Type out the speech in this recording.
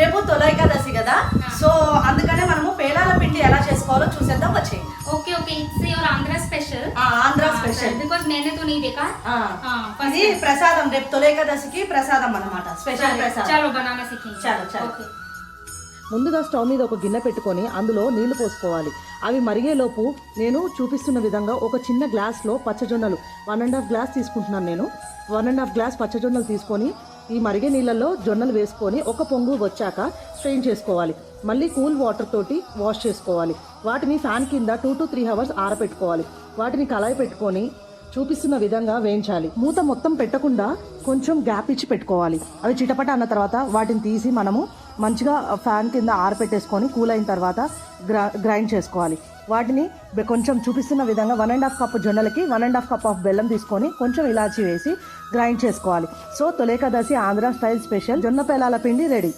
రేపు తొలి ఏకాదశి కదా, సో అందుకనే మనము పేలాల పిండి ఎలా చేసుకోవాలో చూసేద్దాం వచ్చేయండి. Okay okay it's your Andhra special Andhra special because मैंने तो नहीं देखा ఇది ప్రసాదం, రేపు తొలి ఏకాదశికి ప్రసాదం అన్నమాట, స్పెషల్ ప్రసాదం. चलो बनाना सीखेंगे. चलो चलो. ओके ముందుగా స్టవ్ మీద ఒక గిన్నె పెట్టుకొని అందులో నీళ్లు పోసుకోవాలి. అవి మరిగేలోపు నేను చూపిస్తున్న విధంగా ఒక చిన్న గ్లాస్లో పచ్చజొన్నలు 1.5 గ్లాస్ తీసుకుంటున్నాను. నేను 1.5 గ్లాస్ పచ్చజొన్నలు తీసుకొని ఈ మరిగే నీళ్ళల్లో జొన్నలు వేసుకొని ఒక పొంగు వచ్చాక స్ట్రెయిన్ చేసుకోవాలి. మళ్ళీ కూల్ వాటర్ తోటి వాష్ చేసుకోవాలి. వాటిని ఫ్యాన్ కింద 2 to 3 అవర్స్ ఆరబెట్టుకోవాలి. వాటిని కళాయి పెట్టుకొని చూపిస్తున్న విధంగా వేయించాలి. మూత మొత్తం పెట్టకుండా కొంచెం గ్యాప్ ఇచ్చి పెట్టుకోవాలి. అవి చిటపట అన్న తర్వాత వాటిని తీసి మనము మంచిగా ఫ్యాన్ కింద ఆరపెట్టేసుకొని కూల్ అయిన తర్వాత గ్రైండ్ చేసుకోవాలి. వాటిని కొంచెం చూపిస్తున్న విధంగా 1.5 కప్ జొన్నలకి 1.5 కప్ ఆఫ్ బెల్లం తీసుకొని కొంచెం ఇలాచి వేసి గ్రైండ్ చేసుకోవాలి. సో తొలి ఏకాదశి ఆంధ్ర స్టైల్ స్పెషల్ జొన్న పేలాల పిండి రెడీ.